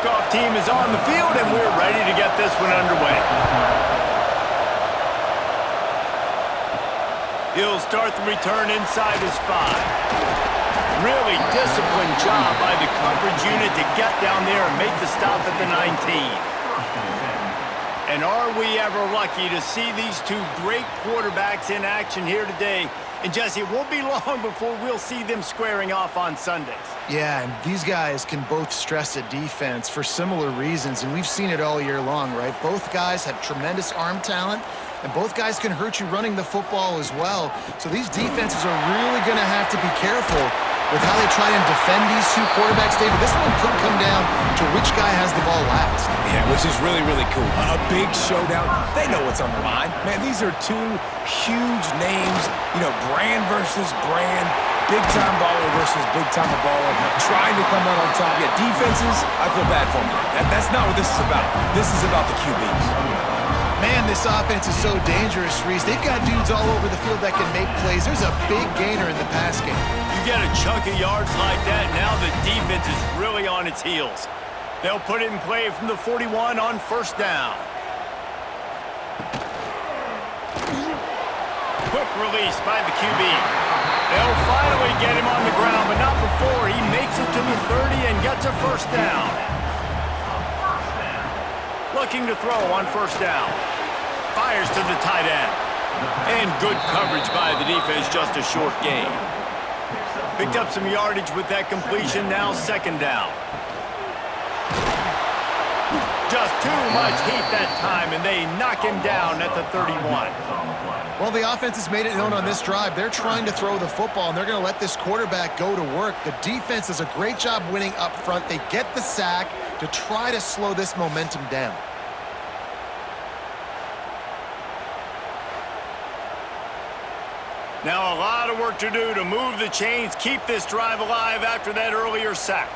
kickoff team is on the field, and we're ready to get this one underway. He'll start the return inside his 5. Really disciplined job by the coverage unit to get down there and make the stop at the 19. And are we ever lucky to see these two great quarterbacks in action here today? And Jesse, it won't be long before we'll see them squaring off on Sundays. Yeah, and these guys can both stress a defense for similar reasons, and we've seen it all year long, right? Both guys have tremendous arm talent, and both guys can hurt you running the football as well. So these defenses are really going to have to be careful with how they try and defend these two quarterbacks, David. This one could come down to which guy has the ball last. Yeah, which is really, really cool. A big showdown. They know what's on the line. Man, these are two huge names, you know, brand versus brand, big-time baller versus big-time baller, trying to come out on top. Yeah, defenses, I feel bad for them. That's not what this is about. This is about the QBs. Man, this offense is so dangerous, Reese. They've got dudes all over the field that can make plays. There's a big gainer in the pass game. You get a chunk of yards like that, now the defense is really on its heels. They'll put it in play from the 41 on first down. Quick release by the QB. They'll finally get him on the ground, but not before he makes it to the 30 and gets a first down. Looking to throw on first down. Fires to the tight end. And good coverage by the defense, just a short gain. Picked up some yardage with that completion, now second down. Just too much heat that time, and they knock him down at the 31. Well, the offense has made it known on this drive. They're trying to throw the football, and they're going to let this quarterback go to work. The defense does a great job winning up front. They get the sack to try to slow this momentum down. Now a lot of work to do to move the chains, keep this drive alive after that earlier sack.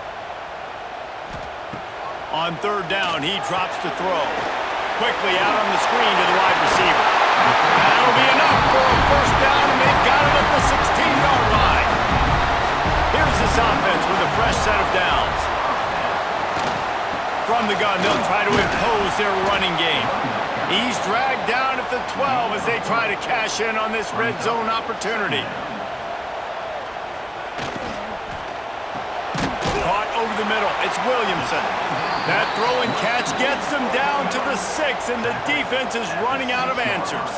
On third down, he drops to throw. Quickly out on the screen to the wide receiver. That'll be enough for a first down, and they've got him at the 16-yard line. Here's this offense with a fresh set of downs. From the gun, they'll try to impose their running game. He's dragged down at the 12 as they try to cash in on this red zone opportunity. Caught over the middle. It's Williamson. That throw and catch gets them down to the 6, and the defense is running out of answers.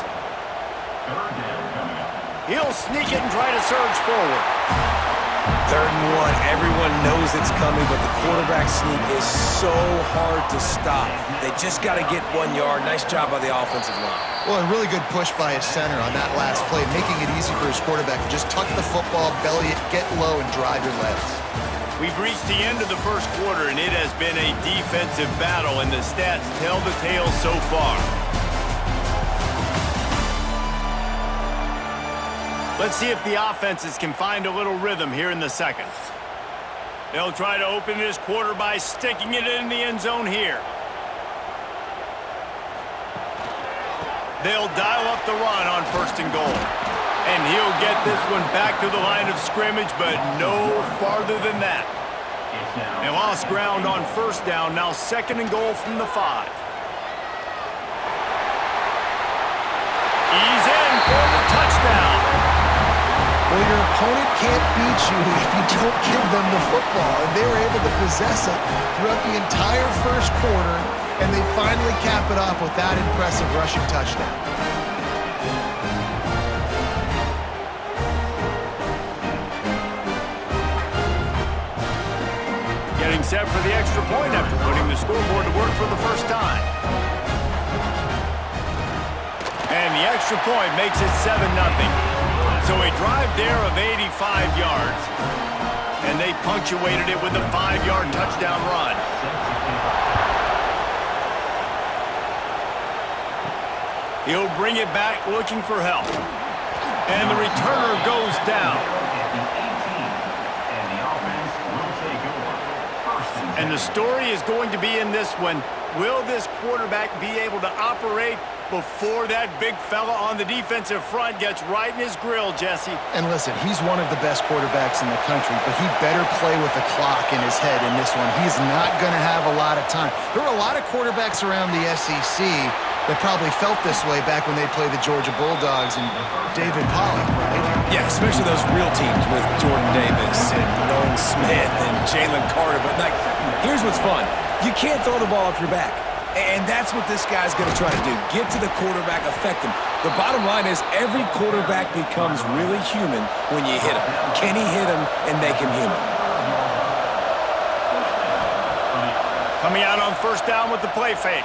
He'll sneak it and try to surge forward. 3rd and 1. Everyone knows it's coming, but the quarterback sneak is so hard to stop. They just got to get 1 yard. Nice job by the offensive line. Well, a really good push by his center on that last play, making it easy for his quarterback to just tuck the football, belly it, get low, and drive your legs. We've reached the end of the first quarter, and it has been a defensive battle, and the stats tell the tale so far. Let's see if the offenses can find a little rhythm here in the second. They'll try to open this quarter by sticking it in the end zone here. They'll dial up the run on first and goal. And he'll get this one back to the line of scrimmage, but no farther than that. They lost ground on first down, now second and goal from the 5. He's in for the touchdown. Well, your opponent can't beat you if you don't give them the football. And they were able to possess it throughout the entire first quarter, and they finally cap it off with that impressive rushing touchdown. Getting set for the extra point after putting the scoreboard to work for the first time. And the extra point makes it 7-0. So a drive there of 85 yards. And they punctuated it with a 5-yard touchdown run. He'll bring it back looking for help. And the returner goes down. And the story is going to be in this one. Will this quarterback be able to operate before that big fella on the defensive front gets right in his grill, Jesse. And listen, he's one of the best quarterbacks in the country, but he better play with a clock in his head in this one. He's not going to have a lot of time. There were a lot of quarterbacks around the SEC that probably felt this way back when they played the Georgia Bulldogs and David Pollock, right? Yeah, especially those real teams with Jordan Davis and Nolan Smith and Jalen Carter. But, like, here's what's fun. You can't throw the ball off your back. And that's what this guy's going to try to do. Get to the quarterback, affect him. The bottom line is every quarterback becomes really human when you hit him. Can he hit him and make him human? Coming out on first down with the play fake.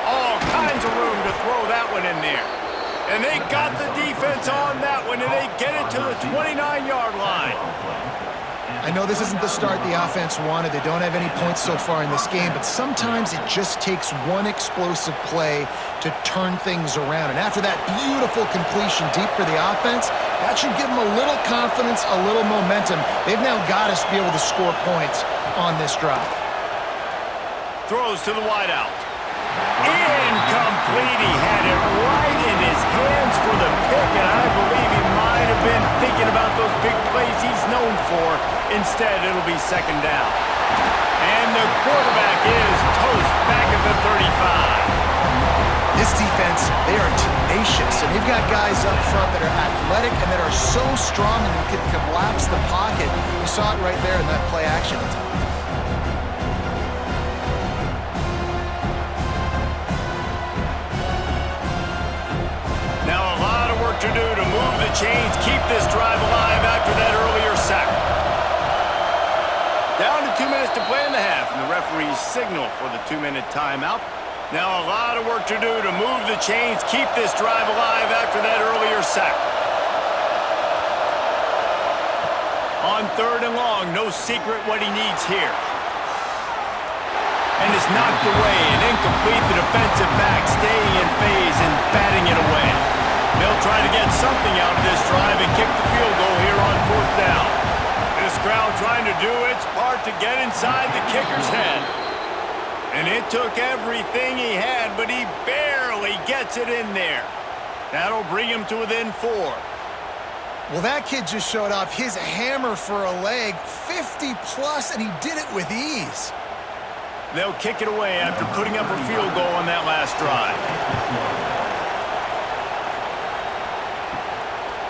All kinds of room to throw that one in there. And they got the defense on that one, and they get it to the 29-yard line. I know this isn't the start the offense wanted. They don't have any points so far in this game, but sometimes it just takes one explosive play to turn things around. And after that beautiful completion deep for the offense, that should give them a little confidence, a little momentum. They've now got to be able to score points on this drive. Throws to the wideout. Incomplete. He had it right in his hands for the pick, and I believe he might have been thinking about those big plays he's known for. Instead, it'll be second down. And the quarterback is toast back at the 35. This defense, they are tenacious, and they've got guys up front that are athletic and that are so strong and they can collapse the pocket. You saw it right there in that play action attempt. Now a lot of work to do to move the chains, keep this drive alive after that earlier sack. Down to 2 minutes to play in the half, and the referees signal for the 2-minute timeout. Now a lot of work to do to move the chains, keep this drive alive after that earlier sack. On third and long, no secret what he needs here. And it's knocked away and incomplete. The defensive back staying in phase and batting it away. They'll try to get something out of this drive and kick the field goal here on fourth down. This crowd trying to do its part to get inside the kicker's head. And it took everything he had, but he barely gets it in there. That'll bring him to within 4. Well, that kid just showed off his hammer for a leg, 50-plus, and he did it with ease. They'll kick it away after putting up a field goal on that last drive.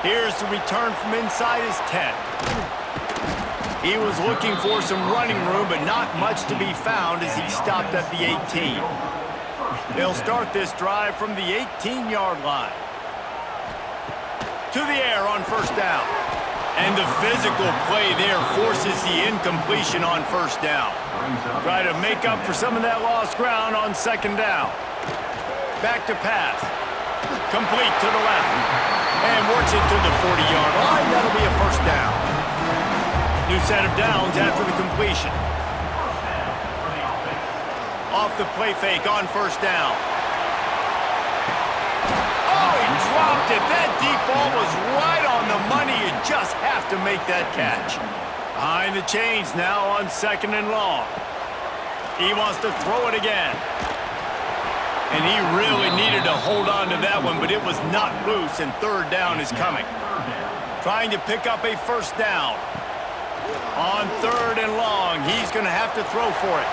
Here's the return from inside his 10. He was looking for some running room, but not much to be found as he stopped at the 18. They'll start this drive from the 18-yard line. To the air on first down. And the physical play there forces the incompletion on first down. Try to make up for some of that lost ground on second down. Back to pass. Complete to the left. And works it to the 40-yard line. That'll be a first down. New set of downs after the completion. Off the play fake on first down. Oh, he dropped it. That deep ball was right on the money. You just have to make that catch. Behind the chains now on second and long. He wants to throw it again. And he really needed to hold on to that one, but it was not loose, and third down is coming. Trying to pick up a first down. On third and long, he's going to have to throw for it.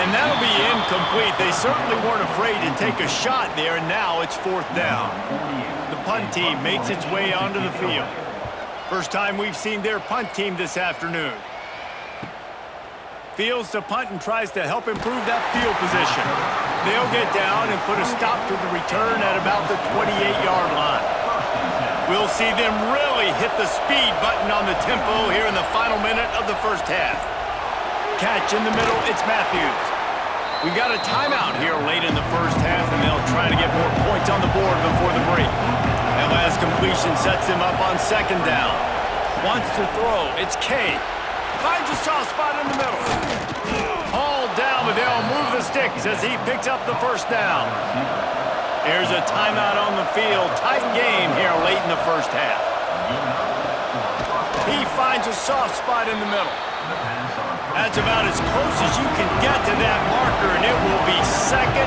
And that'll be incomplete. They certainly weren't afraid to take a shot there, and now it's fourth down. The punt team makes its way onto the field. First time we've seen their punt team this afternoon. Fields to punt and tries to help improve that field position. They'll get down and put a stop to the return at about the 28-yard line. We'll see them really hit the speed button on the tempo here in the final minute of the first half. Catch in the middle, it's Matthews. We got a timeout here late in the first half, and they'll try to get more points on the board before the break. That last completion sets him up on second down. Wants to throw, it's K. Finds a soft spot in the middle. Hauled down, but they'll move the sticks as he picks up the first down. There's a timeout on the field. Tight game here late in the first half. He finds a soft spot in the middle. That's about as close as you can get to that marker, and it will be second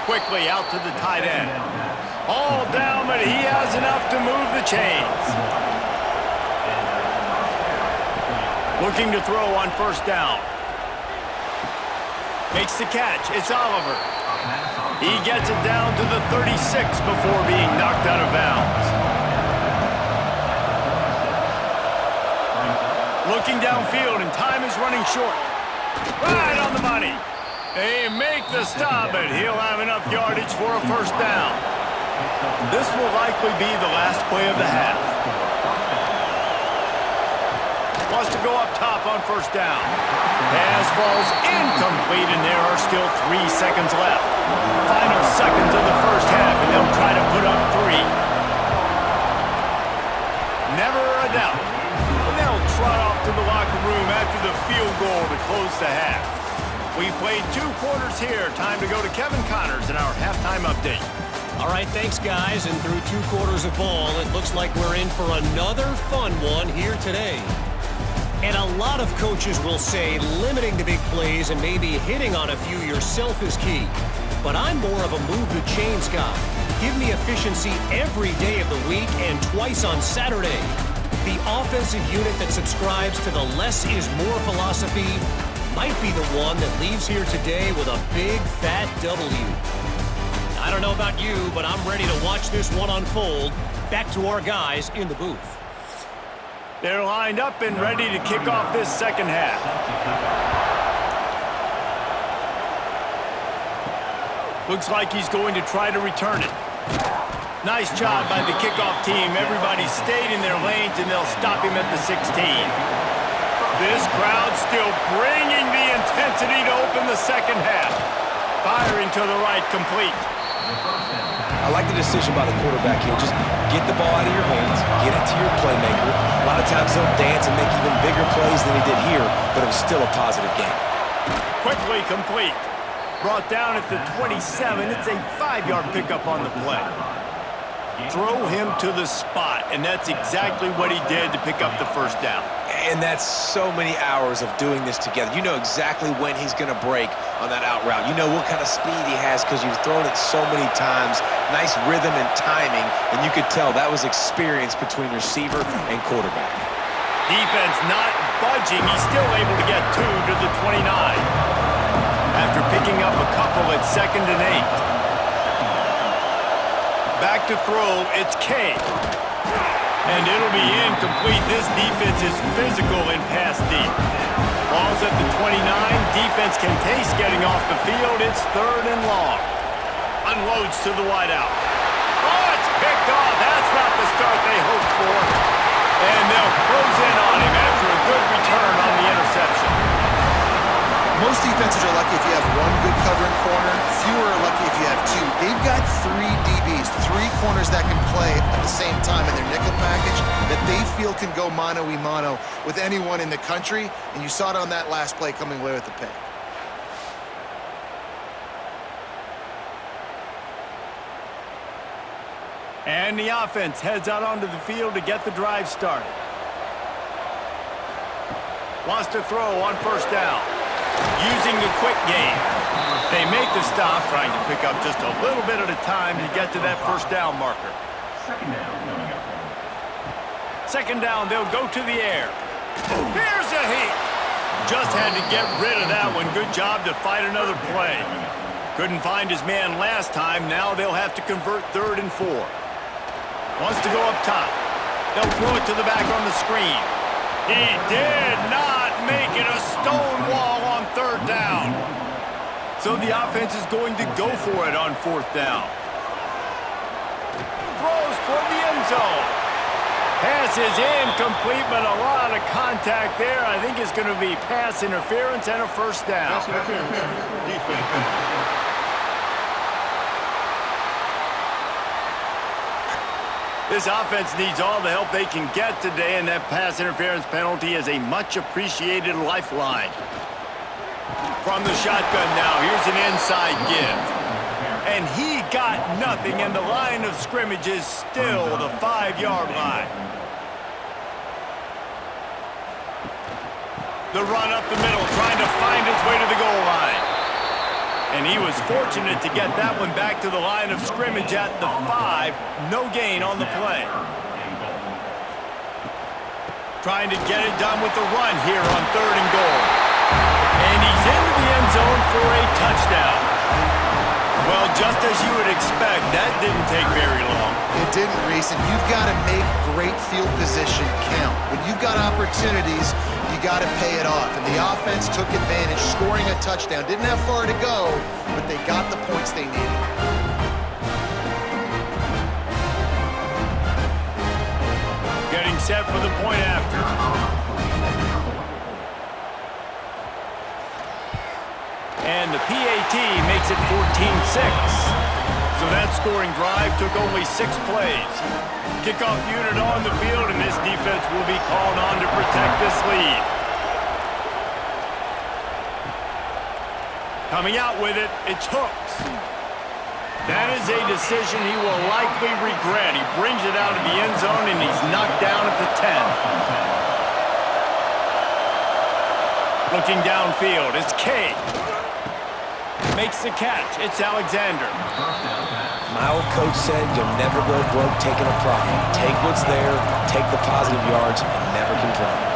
Quickly out to the tight end. All down, but he has enough to move the chains. Looking to throw on first down. Makes the catch. It's Oliver. He gets it down to the 36 before being knocked out of bounds. Looking downfield, and time is running short. Right on the money. They make the stop, but he'll have enough yardage for a first down. This will likely be the last play of the half. Wants to go up top on first down. Pass falls incomplete, and there are still 3 seconds left. Final seconds of the first half, and they'll try to put up 3. Never a doubt. And they'll trot off to the locker room after the field goal to close the half. We've played 2 quarters here. Time to go to Kevin Connors in our halftime update. All right, thanks, guys. And through 2 quarters of ball, it looks like we're in for another fun one here today. And a lot of coaches will say limiting the big plays and maybe hitting on a few yourself is key. But I'm more of a move the chains guy. Give me efficiency every day of the week and twice on Saturday. The offensive unit that subscribes to the less is more philosophy might be the one that leaves here today with a big fat W. I don't know about you, but I'm ready to watch this one unfold. Back to our guys in the booth. They're lined up and ready to kick off this second half. Looks like he's going to try to return it. Nice job by the kickoff team. Everybody stayed in their lanes, and they'll stop him at the 16. This crowd still bringing the intensity to open the second half. Firing to the right, complete. I like the decision by the quarterback here. Just get the ball out of your hands, get it to your playmaker. A lot of times he'll dance and make even bigger plays than he did here, but it was still a positive game. Quickly complete. Brought down at the 27. It's a 5-yard pickup on the play. Throw him to the spot, and that's exactly what he did to pick up the first down. And that's so many hours of doing this together. You know exactly when he's going to break on that out route. You know what kind of speed he has because you've thrown it so many times. Nice rhythm and timing, and you could tell that was experience between receiver and quarterback. Defense not budging. He's still able to get 2 to the 29. After picking up a couple at 2nd and 8. Back to throw, it's K. And it'll be incomplete. This defense is physical in pass deep. Ball's at the 29. Defense can taste getting off the field. It's 3rd and long. Unloads to the wideout. Oh, it's picked off. That's not the start they hoped for. And they'll close in on him after a good return on the interception. Most defenses are lucky if you have 1 good covering corner. Fewer are lucky if you have 2. They've got 3 DBs, 3 corners that can play at the same time in their nickel package that they feel can go mano-a-mano with anyone in the country, and you saw it on that last play coming away with the pick. And the offense heads out onto the field to get the drive started. Wants to throw on first down. Using the quick game. They make the stop, trying to pick up just a little bit at a time to get to that first down marker. Second down, they'll go to the air. Here's a heat. Just had to get rid of that one. Good job to fight another play. Couldn't find his man last time. Now they'll have to convert 3rd and 4. Wants to go up top. They'll throw it to the back on the screen. He did not make it a stone wall on 3rd down. So the offense is going to go for it on 4th down. Throws toward the end zone. Pass is incomplete, but a lot of contact there. I think it's going to be pass interference and a first down. This offense needs all the help they can get today, and that pass interference penalty is a much-appreciated lifeline. From the shotgun now, here's an inside give. And he got nothing, and the line of scrimmage is still the 5-yard line. The run up the middle, trying to find its way to the goal line. And he was fortunate to get that one back to the line of scrimmage at the 5. No gain on the play. Trying to get it done with the run here on 3rd and goal. And he's into the end zone for a touchdown. Well, just as you would expect, that didn't take very long. It didn't, Reese, and you've got to make great field position count. When you've got opportunities, you got to pay it off. And the offense took advantage, scoring a touchdown. Didn't have far to go, but they got the points they needed. Getting set for the point after. And the PAT makes it 14-6. So that scoring drive took only 6 plays. Kickoff unit on the field, and this defense will be called on to protect this lead. Coming out with it, it's Hooks. That is a decision he will likely regret. He brings it out of the end zone, and he's knocked down at the 10. Looking downfield, it's K. Makes the catch. It's Alexander. My old coach said you'll never go broke taking a profit. Take what's there, take the positive yards, and never complain.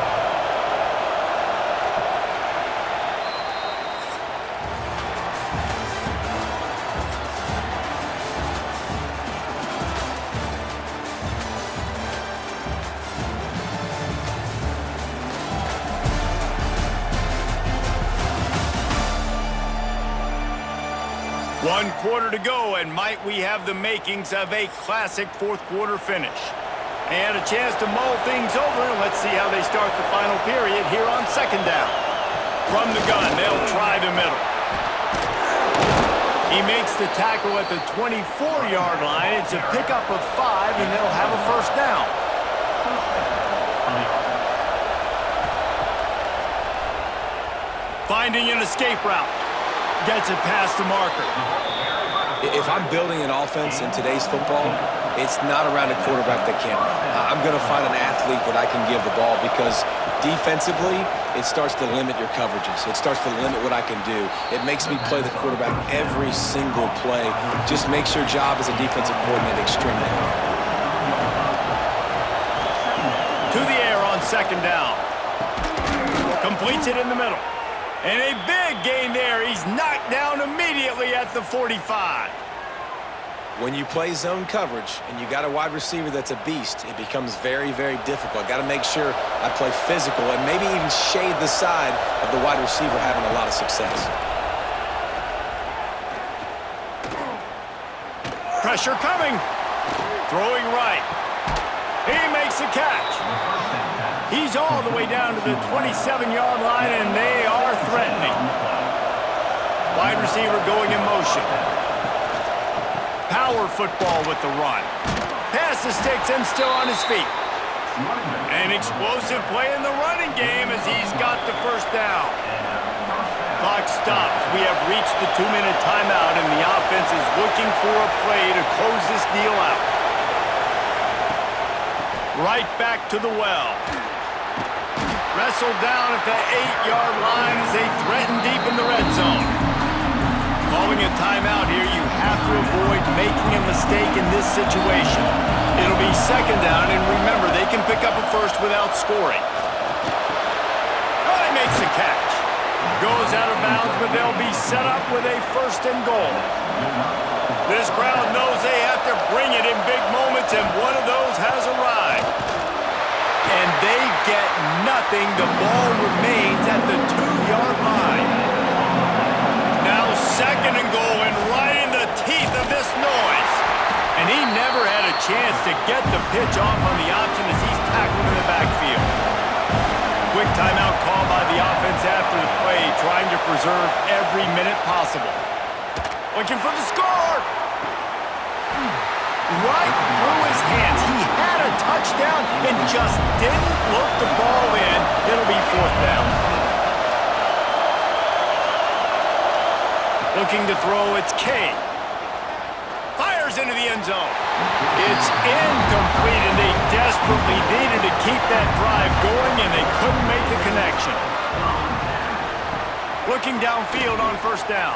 One quarter to go, and might we have the makings of a classic fourth quarter finish. And a chance to mull things over, and let's see how they start the final period here on 2nd down. From the gun, they'll try the middle. He makes the tackle at the 24-yard line. It's a pickup of 5, and they'll have a 1st down. Finding an escape route. Gets it past the marker. If I'm building an offense in today's football, it's not around a quarterback that can't run. I'm going to find an athlete that I can give the ball because defensively, it starts to limit your coverages. It starts to limit what I can do. It makes me play the quarterback every single play. Just makes your job as a defensive coordinator extremely hard. To the air on 2nd down. Completes it in the middle. And a big gain there. He's knocked down immediately at the 45. When you play zone coverage and you got a wide receiver that's a beast, it becomes very, very difficult. Got to make sure I play physical and maybe even shade the side of the wide receiver having a lot of success. Pressure coming. Throwing right. He makes the catch. He's all the way down to the 27-yard line, and they are threatening. Wide receiver going in motion. Power football with the run. Pass the sticks and still on his feet. An explosive play in the running game as he's got the 1st down. Clock stops. We have reached the 2-minute timeout, and the offense is looking for a play to close this deal out. Right back to the well. Wrestled down at the 8-yard line as they threaten deep in the red zone. Calling a timeout here, you have to avoid making a mistake in this situation. It'll be 2nd down, and remember, they can pick up a 1st without scoring. Oh, he makes the catch. Goes out of bounds, but they'll be set up with a 1st and goal. This crowd knows they have to bring it in big moments, and one of those has arrived. And they get nothing. The ball remains at the 2-yard line. Now 2nd and goal, and right in the teeth of this noise. And he never had a chance to get the pitch off on the option as he's tackled in the backfield. Quick timeout call by the offense after the play, trying to preserve every minute possible. Looking for the score. Right through his hands. He had a touchdown and just didn't look the ball in. It'll be 4th down. Looking to throw, it's K. Fires into the end zone. It's incomplete, and they desperately needed to keep that drive going, and they couldn't make the connection. Looking downfield on 1st down.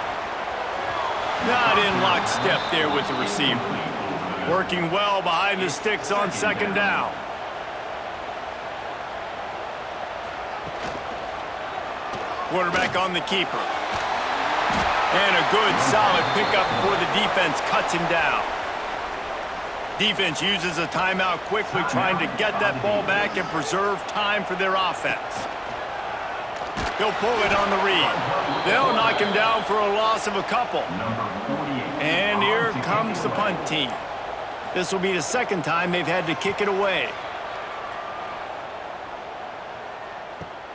Not in lockstep there with the receiver. Working well behind the sticks on second down. Quarterback on the keeper. And a good, solid pickup before the defense cuts him down. Defense uses a timeout quickly, trying to get that ball back and preserve time for their offense. He'll pull it on the read. They'll knock him down for a loss of a couple. And here comes the punt team. This will be the second time they've had to kick it away.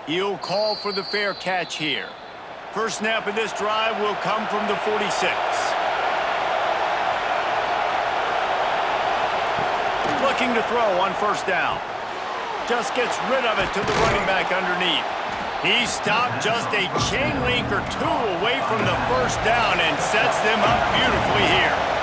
He'll call for the fair catch here. First snap of this drive will come from the 46. Looking to throw on first down. Just gets rid of it to the running back underneath. He stopped just a chain link or two away from the first down and sets them up beautifully here.